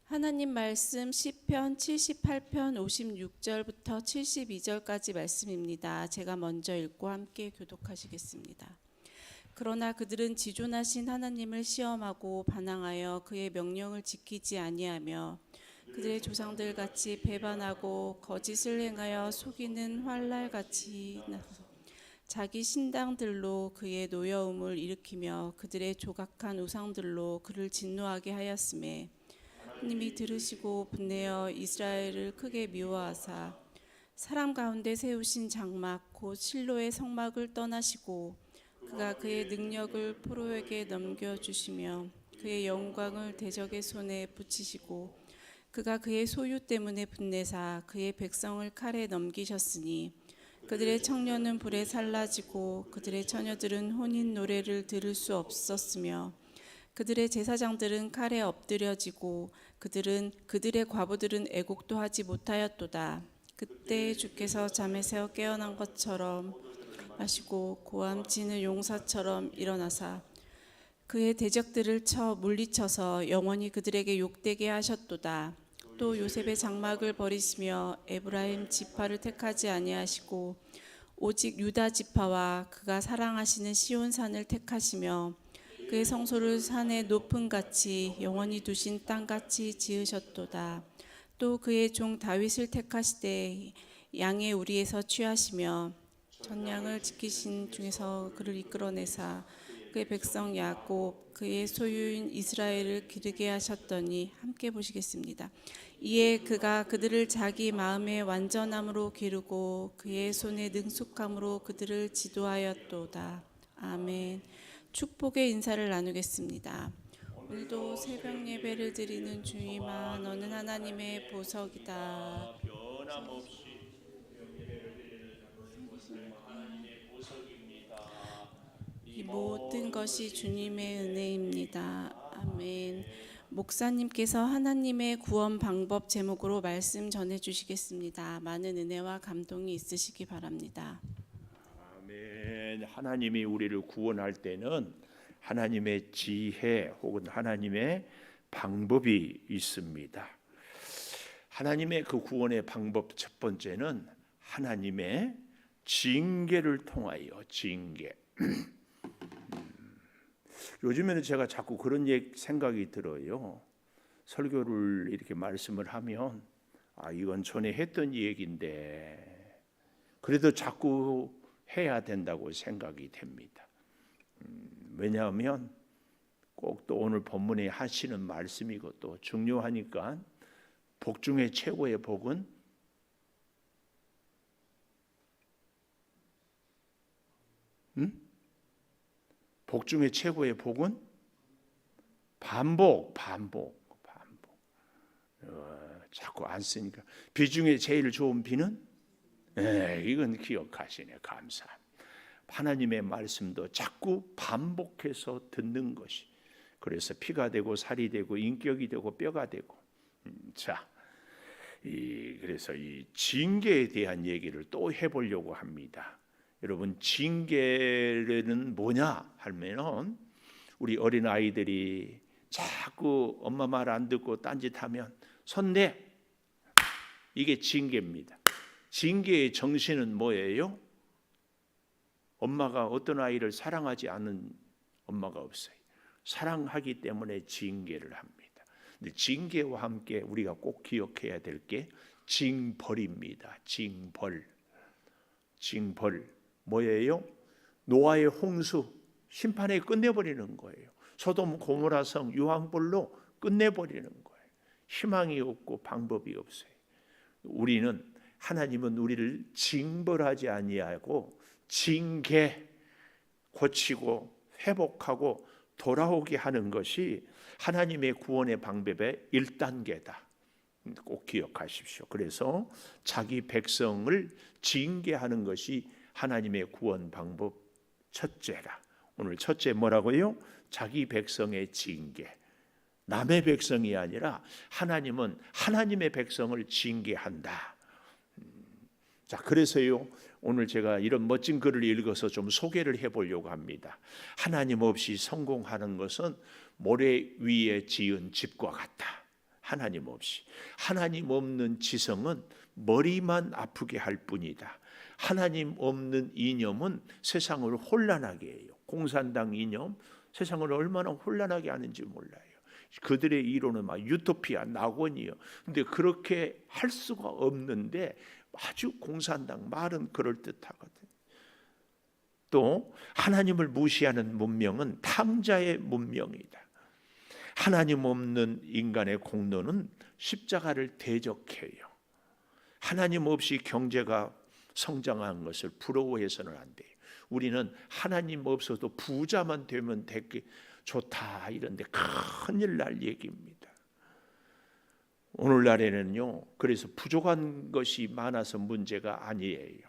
하나님 말씀 시편 78편 56절부터 72절까지 말씀입니다. 제가 먼저 읽고 함께 교독하시겠습니다. 그러나 그들은 지존하신 하나님을 시험하고 반항하여 그의 명령을 지키지 아니하며 그들의 조상들 같이 배반하고 거짓을 행하여 속이는 활날같이 나서 자기 신당들로 그의 노여움을 일으키며 그들의 조각한 우상들로 그를 진노하게 하였으매 하나님이 들으시고 분내어 이스라엘을 크게 미워하사 사람 가운데 세우신 장막 곧 실로의 성막을 떠나시고 그가 그의 능력을 포로에게 넘겨주시며 그의 영광을 대적의 손에 붙이시고 그가 그의 소유 때문에 분내사 그의 백성을 칼에 넘기셨으니 그들의 청년은 불에 살라지고 그들의 처녀들은 혼인 노래를 들을 수 없었으며 그들의 제사장들은 칼에 엎드려지고 그들의 과부들은 애곡도 하지 못하였도다. 그때 주께서 잠에서 깨어난 것처럼 마시고 고함치는 용사처럼 일어나사 그의 대적들을 물리쳐서 영원히 그들에게 욕되게 하셨도다. 또 요셉의 장막을 버리시며 에브라임 지파를 택하지 아니하시고 오직 유다 지파와 그가 사랑하시는 시온산을 택하시며 그의 성소를 산의 높음 같이 영원히 두신 땅같이 지으셨도다. 또 그의 종 다윗을 택하시되 양의 우리에서 취하시며 전양을 지키신 중에서 그를 이끌어내사 그의 백성 야곱 그의 소유인 이스라엘을 기르게 하셨더니 함께 보시겠습니다. 이에 그가 그들을 자기 마음의 완전함으로 기르고 그의 손의 능숙함으로 그들을 지도하였도다. 아멘. 축복의 인사를 나누겠습니다. 오늘도 새벽 예배를 드리는 주님아, 너는 하나님의 보석이다. 이 모든 것이 주님의 은혜입니다. 아멘. 목사님께서 하나님의 구원 방법 제목으로 말씀 전해주시겠습니다. 많은 은혜와 감동이 있으시기 바랍니다. 아멘. 하나님이 우리를 구원할 때는 하나님의 지혜 혹은 하나님의 방법이 있습니다. 하나님의 그 구원의 방법 첫 번째는 하나님의 징계를 통하여 징계. 요즘에는 제가 자꾸 그런 생각이 들어요. 설교를 이렇게 말씀을 하면 이건 전에 했던 얘기인데 그래도 자꾸 해야 된다고 생각이 됩니다. 왜냐하면 꼭 또 오늘 본문에 하시는 말씀이고 또 중요하니까 복 중에 최고의 복은 복 중에 최고의 복은 반복. 자꾸 안 쓰니까 비 중에 제일 좋은 비는 이건 기억하시네. 감사합니다. 하나님의 말씀도 자꾸 반복해서 듣는 것이 그래서 피가 되고 살이 되고 인격이 되고 뼈가 되고 그래서 이 징계에 대한 얘기를 또 해보려고 합니다. 여러분 징계는 뭐냐 하면 우리 어린 아이들이 자꾸 엄마 말 안 듣고 딴짓하면 손내 이게 징계입니다. 징계의 정신은 뭐예요? 엄마가 어떤 아이를 사랑하지 않는 엄마가 없어요. 사랑하기 때문에 징계를 합니다. 근데 징계와 함께 우리가 꼭 기억해야 될 게 징벌입니다. 징벌 뭐예요? 노아의 홍수 심판에 끝내버리는 거예요. 소돔 고모라 성 유황불로 끝내버리는 거예요. 희망이 없고 방법이 없어요. 하나님은 우리를 징벌하지 아니하고 징계, 고치고 회복하고 돌아오게 하는 것이 하나님의 구원의 방법의 1단계다. 꼭 기억하십시오. 그래서 자기 백성을 징계하는 것이 하나님의 구원 방법 첫째라. 오늘 첫째 뭐라고요? 자기 백성의 징계. 남의 백성이 아니라 하나님은 하나님의 백성을 징계한다. 자, 그래서요 오늘 제가 이런 멋진 글을 읽어서 좀 소개를 해보려고 합니다. 하나님 없이 성공하는 것은 모래 위에 지은 집과 같다. 하나님 없이. 하나님 없는 지성은 머리만 아프게 할 뿐이다. 하나님 없는 이념은 세상을 혼란하게 해요. 공산당 이념 세상을 얼마나 혼란하게 하는지 몰라요. 그들의 이론은 막 유토피아, 낙원이요. 근데 그렇게 할 수가 없는데 아주 공산당 말은 그럴듯하거든. 또 하나님을 무시하는 문명은 탕자의 문명이다. 하나님 없는 인간의 공로는 십자가를 대적해요. 하나님 없이 경제가 성장한 것을 부러워해서는 안 돼요. 우리는 하나님 없어도 부자만 되면 되게 좋다 이런데 큰일 날 얘기입니다. 오늘날에는요, 그래서 부족한 것이 많아서 문제가 아니에요.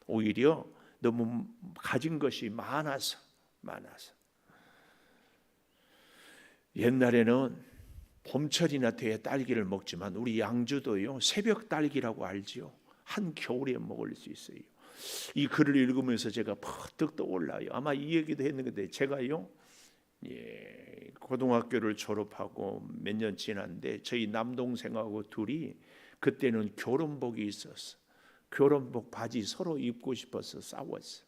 오히려 너무 가진 것이 많아서. 옛날에는 봄철이나 돼야 딸기를 먹지만 우리 양주도요, 새벽 딸기라고 알지요. 한 겨울에 먹을 수 있어요. 이 글을 읽으면서 제가 퍼뜩 떠올라요. 아마 이 얘기도 했는데 제가요, 고등학교를 졸업하고 몇 년 지났는데 저희 남동생하고 둘이 그때는 교론복이 있었어. 교론복 바지 서로 입고 싶어서 싸웠어.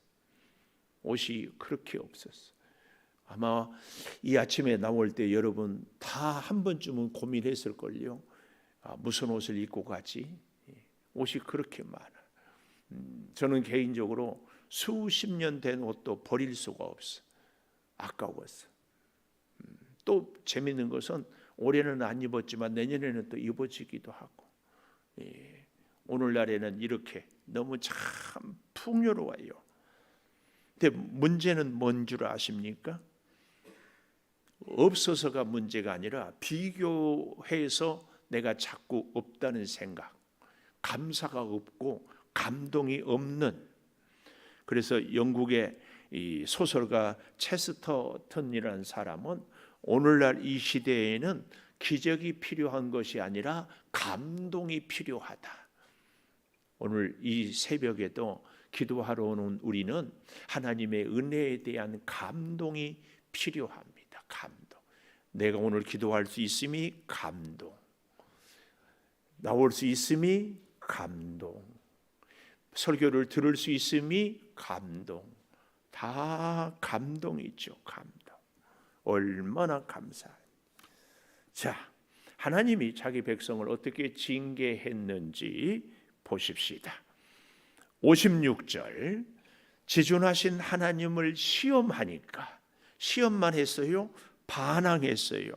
옷이 그렇게 없었어. 아마 이 아침에 나올 때 여러분 다 한 번쯤은 고민했을걸요. 무슨 옷을 입고 가지? 옷이 그렇게 많아. 저는 개인적으로 수십 년 된 옷도 버릴 수가 없어. 아까웠어. 또 재밌는 것은 올해는 안 입었지만 내년에는 또 입어지기도 하고. 오늘날에는 이렇게 너무 참 풍요로워요. 근데 문제는 뭔 줄 아십니까? 없어서가 문제가 아니라 비교해서 내가 자꾸 없다는 생각, 감사가 없고 감동이 없는. 그래서 영국의 이 소설가 체스터턴이라는 사람은 오늘날 이 시대에는 기적이 필요한 것이 아니라 감동이 필요하다. 오늘 이 새벽에도 기도하러 오는 우리는 하나님의 은혜에 대한 감동이 필요합니다. 감동. 내가 오늘 기도할 수 있음이 감동. 나올 수 있음이 감동. 설교를 들을 수 있음이 감동. 다 감동이죠. 감동. 얼마나 감사해요. 자, 하나님이 자기 백성을 어떻게 징계했는지 보십시다. 56절, 지존하신 하나님을 시험하니까. 시험만 했어요? 반항했어요.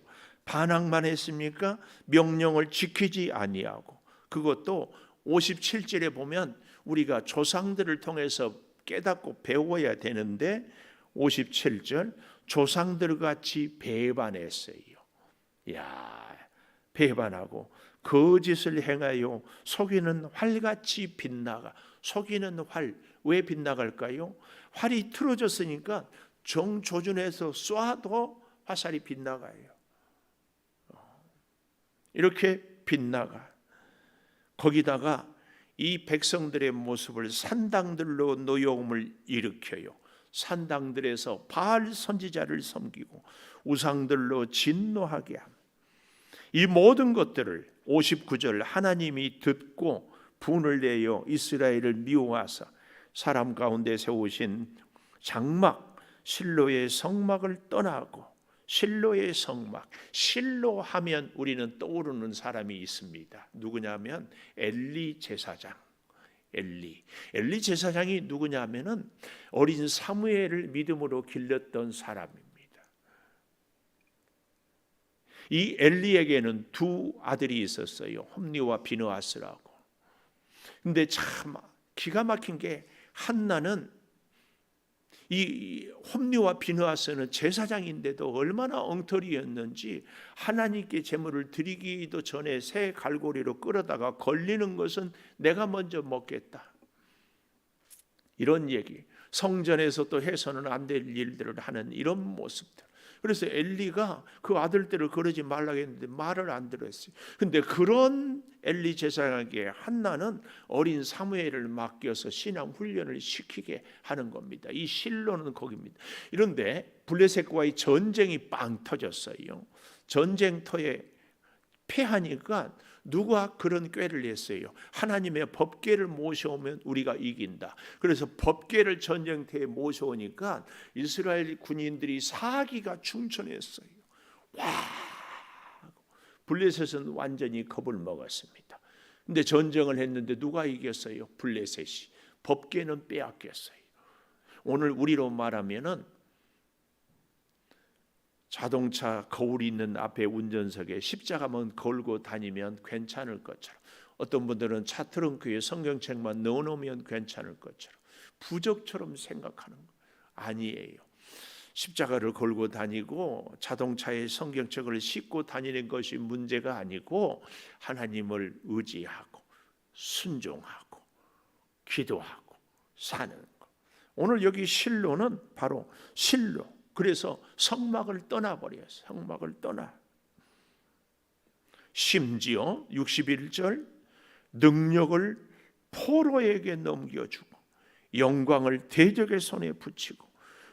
반항만 했습니까? 명령을 지키지 아니하고. 그것도 57절에 보면 우리가 조상들을 통해서 깨닫고 배워야 되는데 57절, 조상들 같이 배반했어요. 야, 배반하고 거짓을 행하여 속이는 활같이 빗나가. 속이는 활, 왜 빗나갈까요? 활이 틀어졌으니까 정조준해서 쏴도 화살이 빗나가요. 이렇게 빗나가. 거기다가 이 백성들의 모습을 산당들로 노여움을 일으켜요. 산당들에서 바알 선지자를 섬기고 우상들로 진노하게 함. 이 모든 것들을 59절 하나님이 듣고 분을 내어 이스라엘을 미워하사 사람 가운데 세우신 장막 실로의 성막을 떠나고. 실로의 성막, 실로 하면 우리는 떠오르는 사람이 있습니다. 누구냐면 엘리 제사장. 엘리 제사장이 누구냐면은 어린 사무엘을 믿음으로 길렀던 사람입니다. 이 엘리에게는 두 아들이 있었어요. 홈리와 비느하스라고. 근데 참 기가 막힌 게 한나는 이 홈리와 비느하스는 제사장인데도 얼마나 엉터리였는지 하나님께 제물을 드리기도 전에 새 갈고리로 끌어다가 걸리는 것은 내가 먼저 먹겠다. 이런 얘기. 성전에서 또 해서는 안 될 일들을 하는 이런 모습들. 그래서 엘리가 그 아들들을 그러지 말라고 했는데 말을 안 들었어요. 근데 그런 엘리 제사장에게 한나는 어린 사무엘을 맡겨서 신앙 훈련을 시키게 하는 겁니다. 이 실로는 거기입니다. 이런데 블레셋과의 전쟁이 빵 터졌어요. 전쟁터에 패하니까 누가 그런 꾀를 냈어요? 하나님의 법궤를 모셔오면 우리가 이긴다. 그래서 법궤를 전쟁터에 모셔오니까 이스라엘 군인들이 사기가 충천했어요. 와! 블레셋은 완전히 겁을 먹었습니다. 근데 전쟁을 했는데 누가 이겼어요? 블레셋이. 법궤는 빼앗겼어요. 오늘 우리로 말하면은 자동차 거울이 있는 앞에 운전석에 십자가만 걸고 다니면 괜찮을 것처럼, 어떤 분들은 차 트렁크에 성경책만 넣어놓으면 괜찮을 것처럼 부적처럼 생각하는 거 아니에요. 십자가를 걸고 다니고 자동차에 성경책을 싣고 다니는 것이 문제가 아니고 하나님을 의지하고 순종하고 기도하고 사는 것. 오늘 여기 실로는 바로 실로. 그래서 성막을 떠나버려요. 성막을 떠나. 심지어 61절 능력을 포로에게 넘겨주고 영광을 대적의 손에 붙이고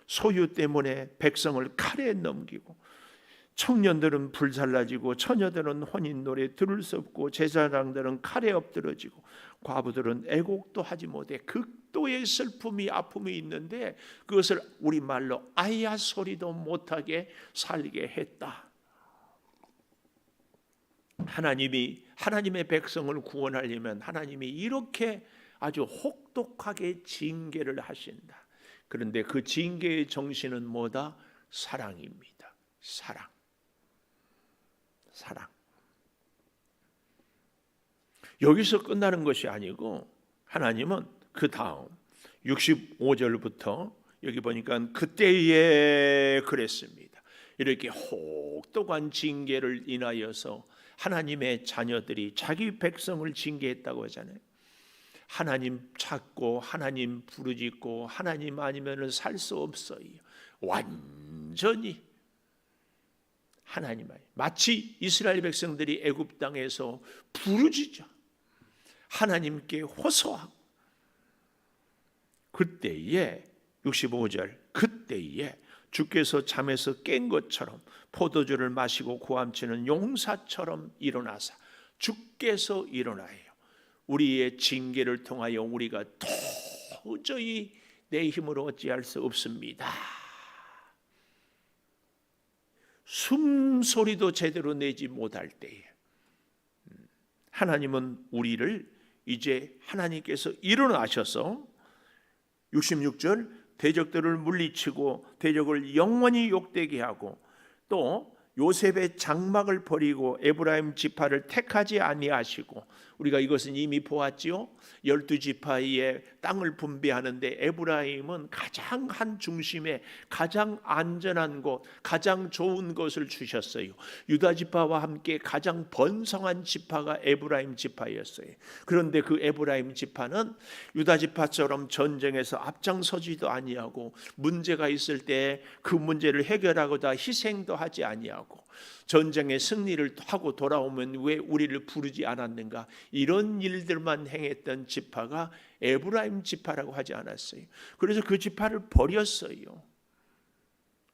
소유 때문에 백성을 칼에 넘기고 청년들은 불살라지고 처녀들은 혼인 노래 들을 수 없고 제사장들은 칼에 엎드러지고 과부들은 애곡도 하지 못해 극도의 슬픔이 아픔이 있는데 그것을 우리말로 아야 소리도 못하게 살게 했다. 하나님의 백성을 구원하려면 하나님이 이렇게 아주 혹독하게 징계를 하신다. 그런데 그 징계의 정신은 뭐다? 사랑입니다. 사랑. 여기서 끝나는 것이 아니고 하나님은 그 다음 65절부터 여기 보니까 그때에 그랬습니다. 이렇게 혹독한 징계를 인하여서 하나님의 자녀들이 자기 백성을 징계했다고 하잖아요. 하나님 찾고 하나님 부르짖고 하나님 아니면 살 수 없어요. 완전히 하나님 아니. 마치 이스라엘 백성들이 애굽 땅에서 부르짖어 하나님께 호소하고 그때에 65절 그때에 주께서 잠에서 깬 것처럼 포도주를 마시고 고함치는 용사처럼 일어나사 주께서 일어나요. 우리의 징계를 통하여 우리가 도저히 내 힘으로 어찌할 수 없습니다. 숨소리도 제대로 내지 못할 때에 하나님은 우리를 이제 하나님께서 일어나셔서 66절 대적들을 물리치고 대적을 영원히 욕되게 하고 또 요셉의 장막을 버리고 에브라임 지파를 택하지 아니하시고 우리가 이것은 이미 보았지요. 12지파의 땅을 분배하는데 에브라임은 가장 한 중심에 가장 안전한 곳, 가장 좋은 것을 주셨어요. 유다 지파와 함께 가장 번성한 지파가 에브라임 지파였어요. 그런데 그 에브라임 지파는 유다 지파처럼 전쟁에서 앞장서지도 아니하고 문제가 있을 때 그 문제를 해결하고자 희생도 하지 아니하고 전쟁에 승리를 하고 돌아오면 왜 우리를 부르지 않았는가? 이런 일들만 행했던 지파가 에브라임 지파라고 하지 않았어요. 그래서 그 지파를 버렸어요.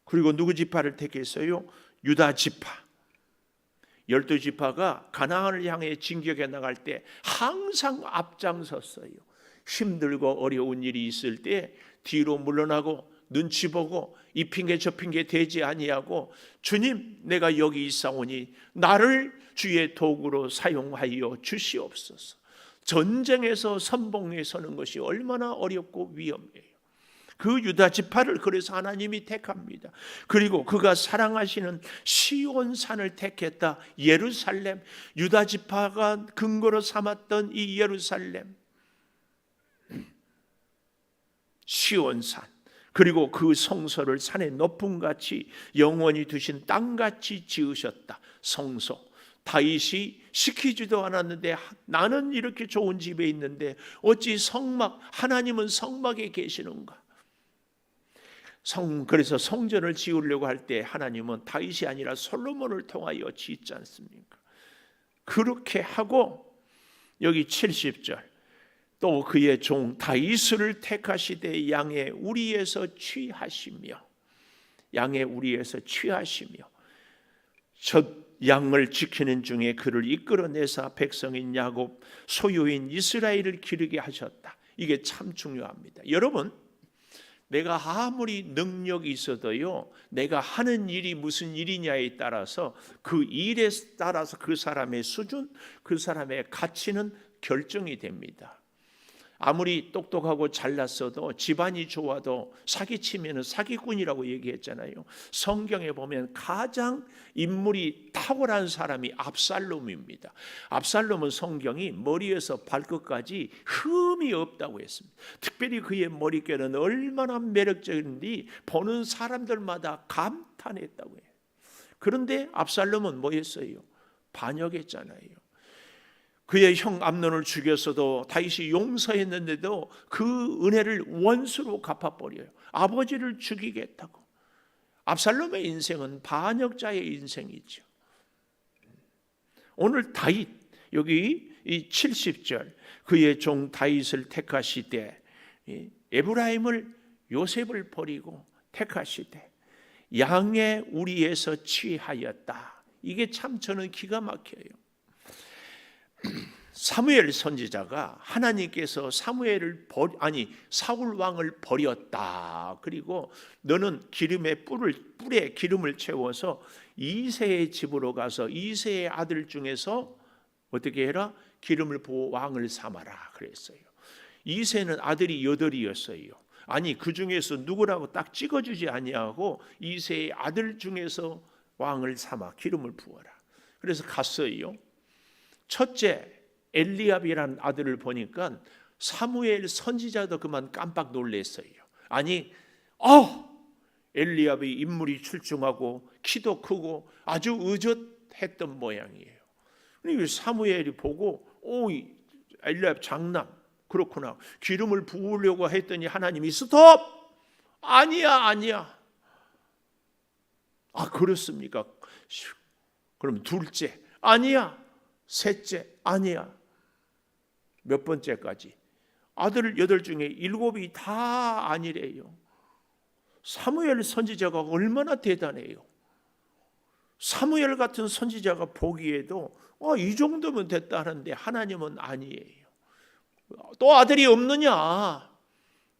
그리고 누구 지파를 택했어요? 유다 지파. 12지파가 가나안을 향해 진격해 나갈 때 항상 앞장섰어요. 힘들고 어려운 일이 있을 때 뒤로 물러나고 눈치 보고 이 핑계 저 핑계 대지 아니하고 주님 내가 여기 있사오니 나를 주의 도구로 사용하여 주시옵소서. 전쟁에서 선봉에 서는 것이 얼마나 어렵고 위험해요. 그 유다 지파를 그래서 하나님이 택합니다. 그리고 그가 사랑하시는 시온산을 택했다. 예루살렘, 유다 지파가 근거로 삼았던 이 예루살렘 시온산, 그리고 그 성소를 산의 높음같이 영원히 두신 땅같이 지으셨다. 성소. 다윗이 시키지도 않았는데 나는 이렇게 좋은 집에 있는데 어찌 성막, 하나님은 성막에 계시는가? 그래서 성전을 지으려고 할 때 하나님은 다윗이 아니라 솔로몬을 통하여 짓지 않습니까? 그렇게 하고 여기 70절 또 그의 종 다윗을 택하시되 양의 우리에서 취하시며 첫 양을 지키는 중에 그를 이끌어내사 백성인 야곱 소유인 이스라엘을 기르게 하셨다. 이게 참 중요합니다. 여러분, 내가 아무리 능력이 있어도요, 내가 하는 일이 무슨 일이냐에 따라서 그 일에 따라서 그 사람의 수준, 그 사람의 가치는 결정이 됩니다. 아무리 똑똑하고 잘났어도 집안이 좋아도 사기치면 사기꾼이라고 얘기했잖아요. 성경에 보면 가장 인물이 탁월한 사람이 압살롬입니다. 압살롬은 성경이 머리에서 발끝까지 흠이 없다고 했습니다. 특별히 그의 머릿결은 얼마나 매력적인지 보는 사람들마다 감탄했다고 해요. 그런데 압살롬은 뭐 했어요? 반역했잖아요. 그의 형 암논을 죽였어도 다윗이 용서했는데도 그 은혜를 원수로 갚아버려요. 아버지를 죽이겠다고. 압살롬의 인생은 반역자의 인생이죠. 오늘 다윗, 여기 이 70절, 그의 종 다윗을 택하시되 에브라임을 요셉을 버리고 택하시되 양의 우리에서 취하였다. 이게 참 저는 기가 막혀요. 사무엘 선지자가 하나님께서 사울 왕을 버렸다. 그리고 너는 뿔에 기름을 채워서 이새의 집으로 가서 이새의 아들 중에서 어떻게 해라? 기름을 부어 왕을 삼아라 그랬어요. 이새는 아들이 8이었어요. 아니 그 중에서 누구라고 딱 찍어주지 아니하고 이새의 아들 중에서 왕을 삼아 기름을 부어라. 그래서 갔어요. 첫째 엘리압이라는 아들을 보니까 사무엘 선지자도 그만 깜빡 놀랐어요. 아니 엘리압이 인물이 출중하고 키도 크고 아주 의젓했던 모양이에요. 그리고 사무엘이 보고 엘리압 장남 그렇구나. 기름을 부으려고 했더니 하나님이 스톱! 아니야. 그렇습니까? 그럼 둘째 아니야. 셋째 아니야. 몇 번째까지? 아들 8 중에 7이 다 아니래요. 사무엘 선지자가 얼마나 대단해요. 사무엘 같은 선지자가 보기에도 이 정도면 됐다 하는데 하나님은 아니에요. 또 아들이 없느냐?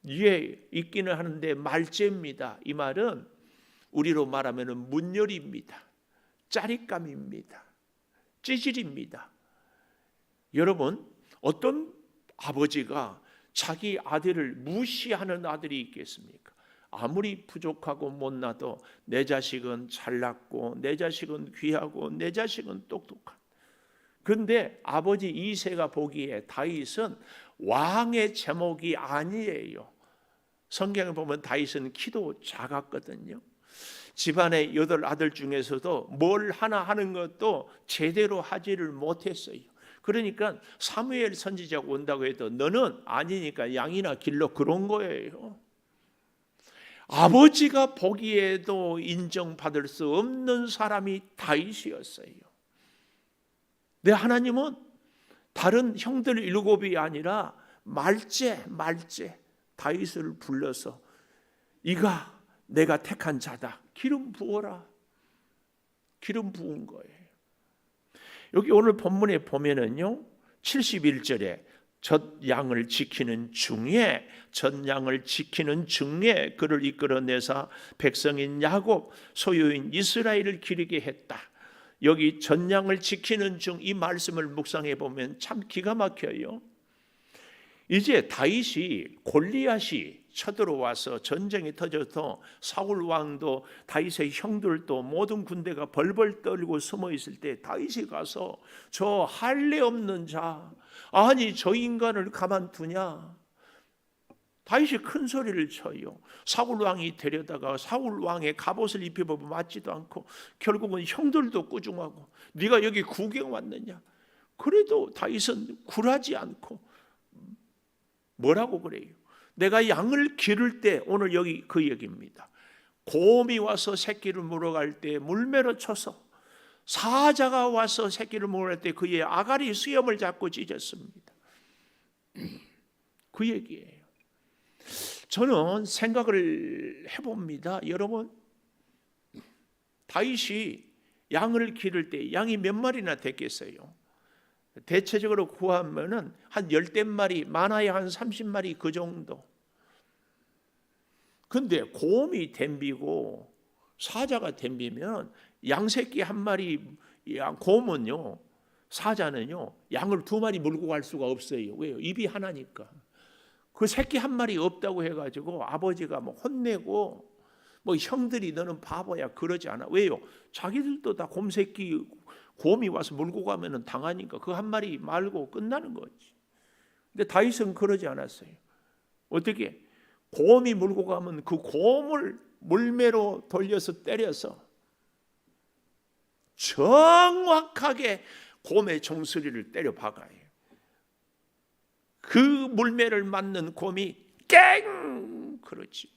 예, 있기는 하는데 말째입니다. 이 말은 우리로 말하면 문열입니다. 짜릿감입니다. 찌질입니다. 여러분, 어떤 아버지가 자기 아들을 무시하는 아들이 있겠습니까? 아무리 부족하고 못나도 내 자식은 잘났고 내 자식은 귀하고 내 자식은 똑똑한. 그런데 아버지 이새가 보기에 다윗은 왕의 제목이 아니에요. 성경을 보면 다윗은 키도 작았거든요. 집안의 8 아들 중에서도 뭘 하나 하는 것도 제대로 하지를 못했어요. 그러니까 사무엘 선지자가 온다고 해도 너는 아니니까 양이나 길러 그런 거예요. 아버지가 보기에도 인정받을 수 없는 사람이 다윗이었어요. 내 하나님은 다른 형들 7이 아니라 말째 다윗을 불러서 이가 내가 택한 자다. 기름 부어라. 기름 부은 거예요. 여기 오늘 본문에 보면은요, 71절에 젖 양을 지키는 중에 그를 이끌어내사 백성인 야곱 소유인 이스라엘을 기르게 했다. 여기 젖 양을 지키는 중 이 말씀을 묵상해 보면 참 기가 막혀요. 이제 다윗이 골리앗이 쳐들어와서 전쟁이 터져서 사울 왕도 다윗의 형들도 모든 군대가 벌벌 떨고 숨어 있을 때 다윗이 가서 저 할례 없는 자, 아니 저 인간을 가만두냐? 다윗이 큰 소리를 쳐요. 사울 왕이 데려다가 사울 왕의 갑옷을 입혀보면 맞지도 않고 결국은 형들도 꾸중하고 네가 여기 구경 왔느냐? 그래도 다윗은 굴하지 않고 뭐라고 그래요? 내가 양을 기를 때, 오늘 여기 그 얘기입니다. 곰이 와서 새끼를 물어갈 때 물매로 쳐서, 사자가 와서 새끼를 물어갈 때 그의 아가리 수염을 잡고 찢었습니다. 그 얘기예요. 저는 생각을 해봅니다. 여러분, 다윗이 양을 기를 때 양이 몇 마리나 됐겠어요? 대체적으로 구하면은 한 10마리, 많아야 한 30마리 그 정도. 근데 곰이 댐비고 사자가 댐비면 양새끼 한 마리, 곰은요, 사자는요, 양을 2마리 몰고 갈 수가 없어요. 왜요? 입이 하나니까. 그 새끼 한 마리 없다고 해가지고 아버지가 뭐 혼내고, 뭐 형들이 너는 바보야 그러지 않아. 왜요? 자기들도 다 곰새끼, 곰이 와서 몰고 가면은 당하니까 그 한 마리 말고 끝나는 거지. 근데 다윗은 그러지 않았어요. 어떻게? 곰이 몰고 가면 그 곰을 물매로 돌려서 때려서 정확하게 곰의 종소리를 때려 박아요. 그 물매를 맞는 곰이 깽! 그렇지.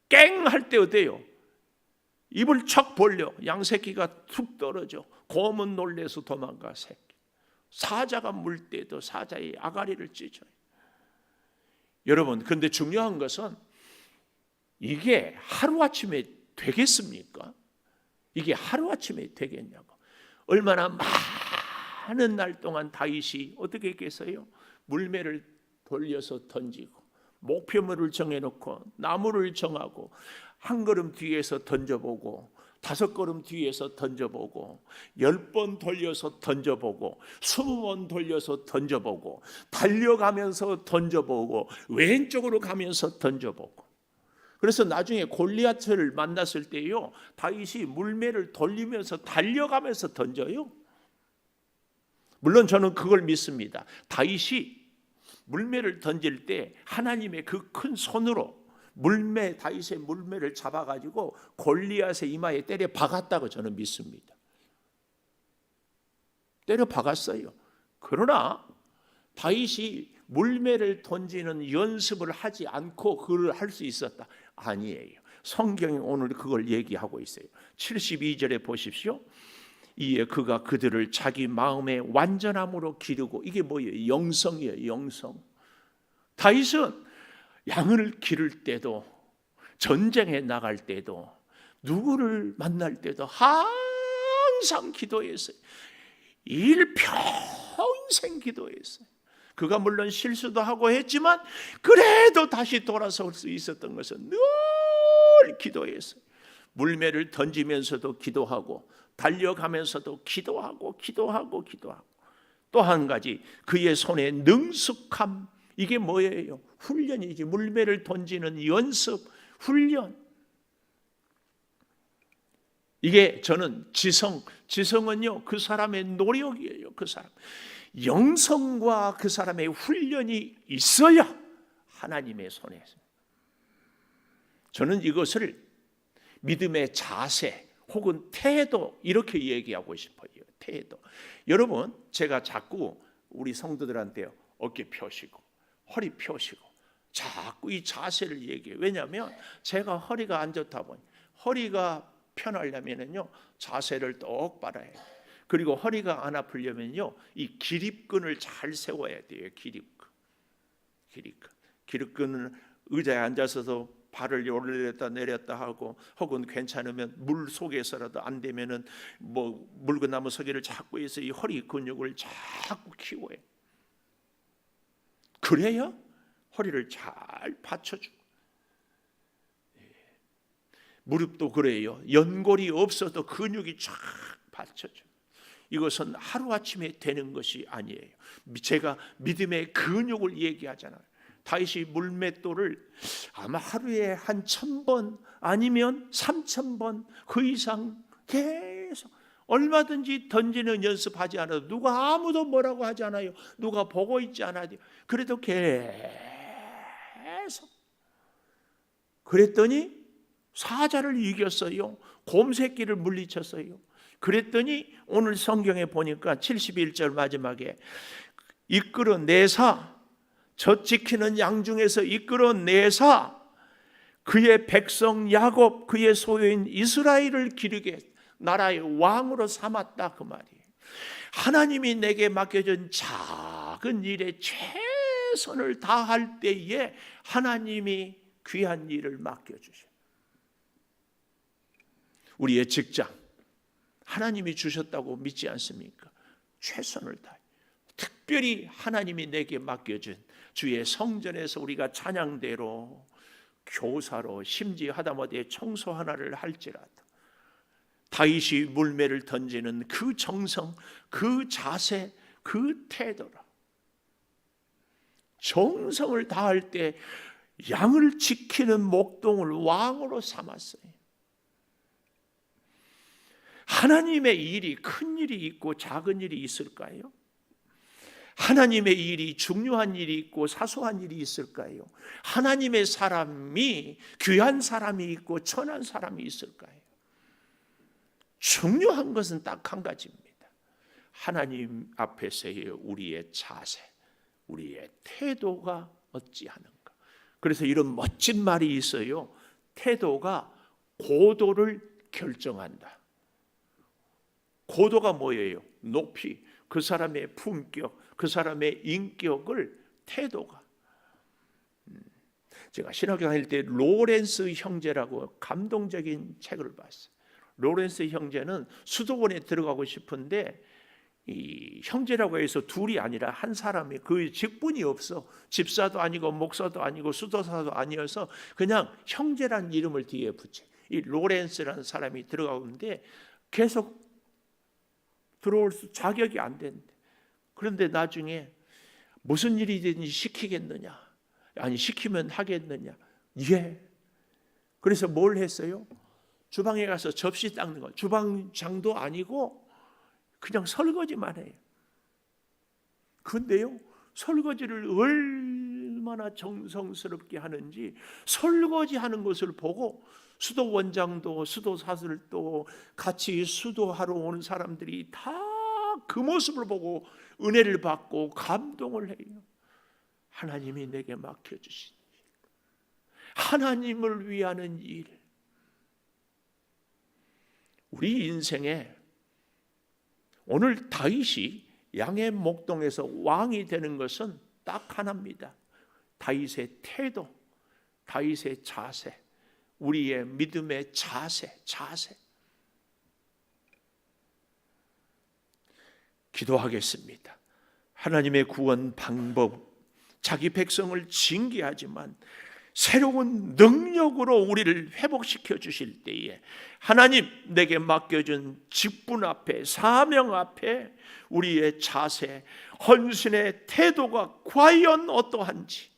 깽 할 때 어때요? 입을 척 벌려 양새끼가 툭 떨어져. 곰은 놀래서 도망가. 새끼. 사자가 물 때도 사자의 아가리를 찢어요. 여러분, 근데 중요한 것은 이게 하루아침에 되겠습니까? 이게 하루아침에 되겠냐고. 얼마나 많은 날 동안 다윗이 어떻게 했겠어요? 물매를 돌려서 던지고 목표물을 정해놓고 나무를 정하고 한 걸음 뒤에서 던져보고 5걸음 뒤에서 던져보고 10번 돌려서 던져보고 20번 돌려서 던져보고 달려가면서 던져보고 왼쪽으로 가면서 던져보고. 그래서 나중에 골리앗을 만났을 때요, 다윗이 물매를 돌리면서 달려가면서 던져요. 물론 저는 그걸 믿습니다. 다윗이 물매를 던질 때 하나님의 그 큰 손으로 다윗의 물매를 잡아가지고 골리앗의 이마에 때려 박았다고 저는 믿습니다. 때려 박았어요. 그러나 다윗이 물매를 던지는 연습을 하지 않고 그걸 할 수 있었다? 아니에요. 성경이 오늘 그걸 얘기하고 있어요. 72절에 보십시오. 이에 그가 그들을 자기 마음의 완전함으로 기르고, 이게 뭐예요? 영성이에요. 영성. 다윗은 양을 기를 때도, 전쟁에 나갈 때도, 누구를 만날 때도 항상 기도했어요. 일평생 기도했어요. 그가 물론 실수도 하고 했지만 그래도 다시 돌아설 수 있었던 것은 늘 기도했어요. 물매를 던지면서도 기도하고 달려가면서도 기도하고. 또 한 가지, 그의 손에 능숙함. 이게 뭐예요? 훈련이지. 물매를 던지는 연습, 훈련. 이게 저는 지성은요, 그 사람의 노력이에요. 그 사람 영성과 그 사람의 훈련이 있어야 하나님의 손에서. 저는 이것을 믿음의 자세 혹은 태도, 이렇게 얘기하고 싶어요. 태도. 여러분, 제가 자꾸 우리 성도들한테 어깨 펴시고 허리 펴시고 자꾸 이 자세를 얘기해요. 왜냐하면 제가 허리가 안 좋다 보니, 허리가 편하려면요 자세를 똑바로 해요. 그리고 허리가 안 아프려면요 이 기립근을 잘 세워야 돼요. 기립근은 의자에 앉아서도 발을 올렸다 내렸다 하고, 혹은 괜찮으면 물 속에서라도 안 되면은 뭐 물건나무 서기를 자꾸 해서 이 허리 근육을 자꾸 키워요. 그래야 허리를 잘 받쳐주고. 무릎도 그래요. 연골이 없어도 근육이 쫙 받쳐줘. 이것은 하루아침에 되는 것이 아니에요. 제가 믿음의 근육을 얘기하잖아요. 다윗이 물맷돌을 아마 하루에 한 1000번 아니면 3000번 그 이상 계속 얼마든지 던지는 연습하지 않아도, 누가 아무도 뭐라고 하지 않아요. 누가 보고 있지 않아도. 그래도 계속. 그랬더니 사자를 이겼어요. 곰새끼를 물리쳤어요. 그랬더니 오늘 성경에 보니까 71절 마지막에 이끌어내사, 젖 지키는 양 중에서 이끌어내사 그의 백성 야곱, 그의 소유인 이스라엘을 기르게 나라의 왕으로 삼았다, 그 말이에요. 하나님이 내게 맡겨준 작은 일에 최선을 다할 때에 하나님이 귀한 일을 맡겨주셔. 우리의 직장, 하나님이 주셨다고 믿지 않습니까? 최선을 다해 특별히 하나님이 내게 맡겨준 주의 성전에서 우리가 찬양대로, 교사로, 심지어 하다못해 청소 하나를 할지라도 다윗이 물매를 던지는 그 정성, 그 자세, 그 태도라. 정성을 다할 때 양을 지키는 목동을 왕으로 삼았어요. 하나님의 일이 큰 일이 있고 작은 일이 있을까요? 하나님의 일이 중요한 일이 있고 사소한 일이 있을까요? 하나님의 사람이 귀한 사람이 있고 천한 사람이 있을까요? 중요한 것은 딱 한 가지입니다. 하나님 앞에서의 우리의 자세, 우리의 태도가 어찌하는가. 그래서 이런 멋진 말이 있어요. 태도가 고도를 결정한다. 고도가 뭐예요? 높이, 그 사람의 품격, 그 사람의 인격을, 태도가. 제가 신학교 다닐 때 로렌스 형제라고 감동적인 책을 봤어요. 로렌스 형제는 수도원에 들어가고 싶은데 이 형제라고 해서 둘이 아니라 한 사람이, 그 직분이 없어. 집사도 아니고 목사도 아니고 수도사도 아니어서 그냥 형제란 이름을 뒤에 붙여. 이 로렌스라는 사람이 들어가는데 계속 들어올 자격이 안 된대. 그런데 나중에 무슨 일이든지 시키겠느냐? 아니 시키면 하겠느냐? 예. 그래서 뭘 했어요? 주방에 가서 접시 닦는 거. 주방장도 아니고 그냥 설거지만 해요. 그런데요, 설거지를 얼마나 정성스럽게 하는지, 설거지하는 것을 보고 수도원장도 수도사들도 같이 수도하러 오는 사람들이 다 그 모습을 보고 은혜를 받고 감동을 해요. 하나님이 내게 맡겨주신 일, 하나님을 위하는 일. 우리 인생에 오늘 다윗이 양의 목동에서 왕이 되는 것은 딱 하나입니다. 다윗의 태도, 다윗의 자세, 우리의 믿음의 자세. 기도하겠습니다. 하나님의 구원 방법, 자기 백성을 징계하지만 새로운 능력으로 우리를 회복시켜 주실 때에 하나님 내게 맡겨준 직분 앞에, 사명 앞에 우리의 자세, 헌신의 태도가 과연 어떠한지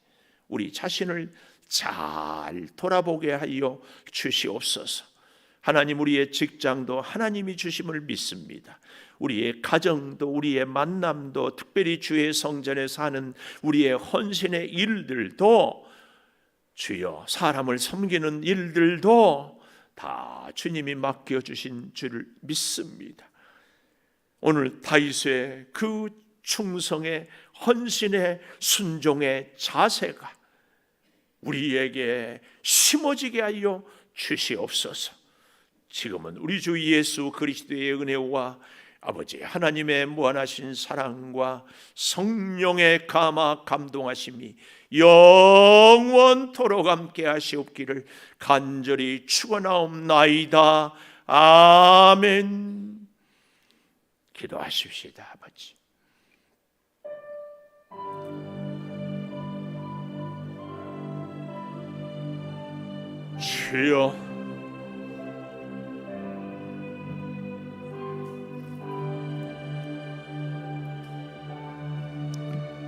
우리 자신을 잘 돌아보게 하여 주시옵소서. 하나님, 우리의 직장도 하나님이 주심을 믿습니다. 우리의 가정도, 우리의 만남도, 특별히 주의 성전에 사는 우리의 헌신의 일들도, 주여 사람을 섬기는 일들도 다 주님이 맡겨주신 줄을 믿습니다. 오늘 다윗의 그 충성의, 헌신의, 순종의 자세가 우리에게 심어지게 하여 주시옵소서. 지금은 우리 주 예수 그리스도의 은혜와 아버지 하나님의 무한하신 사랑과 성령의 감화 감동하심이 영원토록 함께 하시옵기를 간절히 축원하옵나이다. 아멘. 기도하십시다. 아버지, 주여,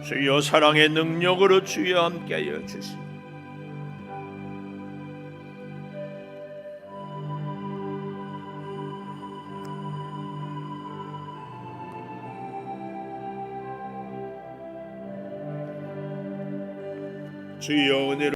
주여 사랑의 능력으로 주여 함께하여 주시오. 주여 은혜로